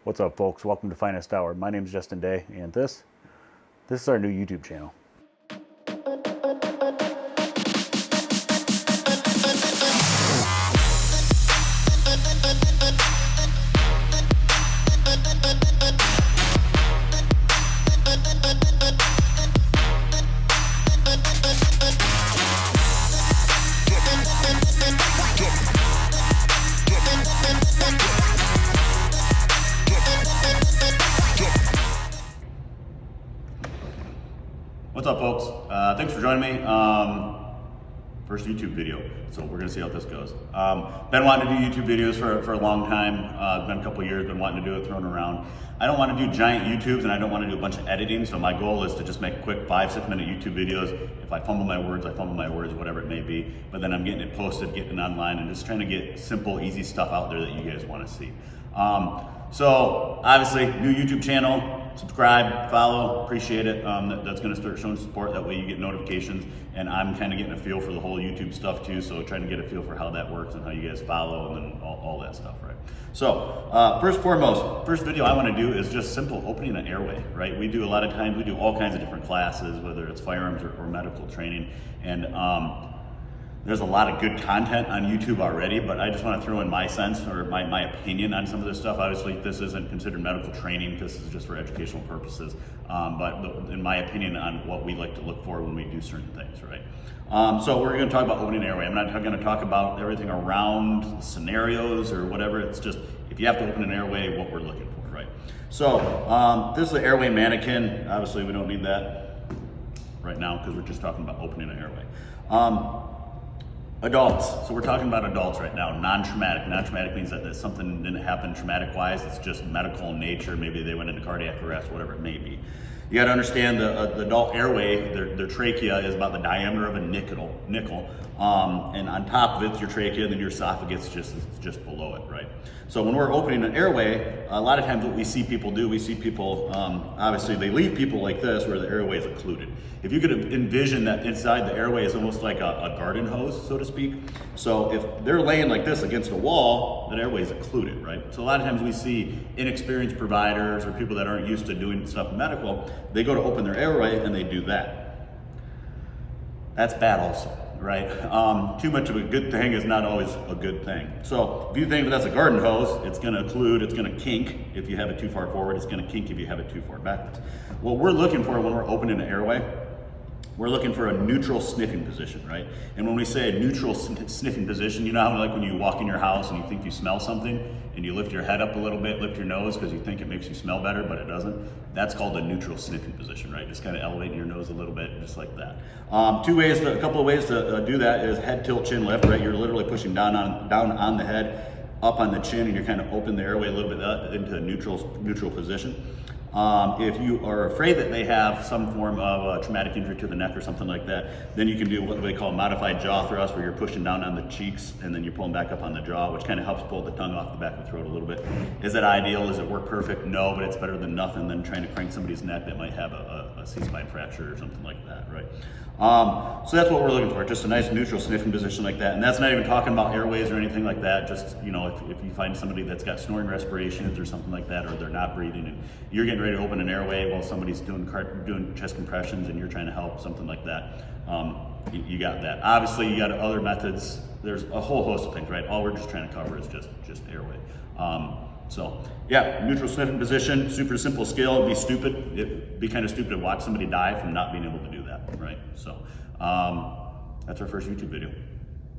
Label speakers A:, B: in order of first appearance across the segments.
A: What's up, folks? Welcome to Finest Hour. My name is Justin Day, and this is our new YouTube channel.
B: What's up, folks? Thanks for joining me. First YouTube video, so we're gonna see how this goes. Been wanting to do YouTube videos for a long time. Been a couple years, been wanting to do it, thrown around. I don't want to do giant YouTubes, and I don't want to do a bunch of editing, so my goal is to just make quick 5-6 minute YouTube videos. If I fumble my words, I fumble my words, whatever it may be, but then I'm getting it posted, getting it online, and just trying to get simple, easy stuff out there that you guys want to see. So obviously, new YouTube channel, subscribe, follow, appreciate it. That's gonna start showing support, that way you get notifications, and I'm kind of getting a feel for the whole YouTube stuff too, so trying to get a feel for how that works and how you guys follow and then all that stuff, right? So first and foremost, first video I wanna do is just simple opening an airway, right? We do a lot of times, we do all kinds of different classes, whether it's firearms or medical training, and there's a lot of good content on YouTube already, but I just want to throw in my sense or my opinion on some of this stuff. Obviously, this isn't considered medical training. This is just for educational purposes. But in my opinion on what we like to look for when we do certain things, right? So we're going to talk about opening an airway. I'm not going to talk about everything around scenarios or whatever. It's just, if you have to open an airway, what we're looking for, right? So this is the airway mannequin. Obviously, we don't need that right now because we're just talking about opening an airway. Adults, so we're talking about adults right now, non-traumatic. Non-traumatic means that something didn't happen traumatic-wise, it's just medical in nature, maybe they went into cardiac arrest, whatever it may be. You gotta understand the adult airway, their trachea is about the diameter of a nickel, and on top of it's your trachea, and then your esophagus just below it, right? So when we're opening an airway, a lot of times what we see people do, we see people, obviously they leave people like this where the airway is occluded. If you could envision that inside the airway is almost like a garden hose, so to speak. So if they're laying like this against a wall, that airway is occluded, right? So a lot of times we see inexperienced providers or people that aren't used to doing stuff medical, they go to open their airway and they do that. That's bad also, right? Too much of a good thing is not always a good thing. So if you think that's a garden hose, it's gonna occlude, it's gonna kink if you have it too far forward, it's gonna kink if you have it too far backwards. What we're looking for when we're opening an airway, we're looking for a neutral sniffing position, right? And when we say a neutral sniffing position, you know how like when you walk in your house and you think you smell something and you lift your head up a little bit, lift your nose because you think it makes you smell better, but it doesn't? That's called a neutral sniffing position, right? Just kind of elevating your nose a little bit, just like that. A couple of ways to do that is head tilt, chin lift, right? You're literally pushing down on the head, up on the chin, and you're kind of open the airway a little bit into a neutral position. If you are afraid that they have some form of traumatic injury to the neck or something like that, then you can do what they call modified jaw thrust, where you're pushing down on the cheeks and then you're pulling back up on the jaw, which kind of helps pull the tongue off the back of the throat a little bit. Is it ideal? Does it work perfect? No, but it's better than nothing than trying to crank somebody's neck that might have a C-spine fracture or something like that, right? So that's what we're looking for, just a nice neutral sniffing position like that. And that's not even talking about airways or anything like that. Just, you know, if you find somebody that's got snoring respirations or something like that, or they're not breathing and you're getting ready to open an airway while somebody's doing chest compressions and you're trying to help, something like that, you got that. Obviously, you got other methods. There's a whole host of things, right? All we're just trying to cover is just airway. So yeah, neutral sniffing position, super simple skill. It'd be kind of stupid to watch somebody die from not being able to do that, right? So that's our first YouTube video.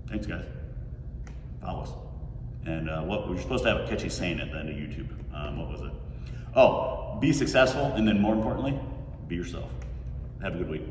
B: Thanks, guys. Follow us. And what we're supposed to have a catchy saying at the end of YouTube. What was it? Oh, be successful, and then more importantly, be yourself. Have a good week.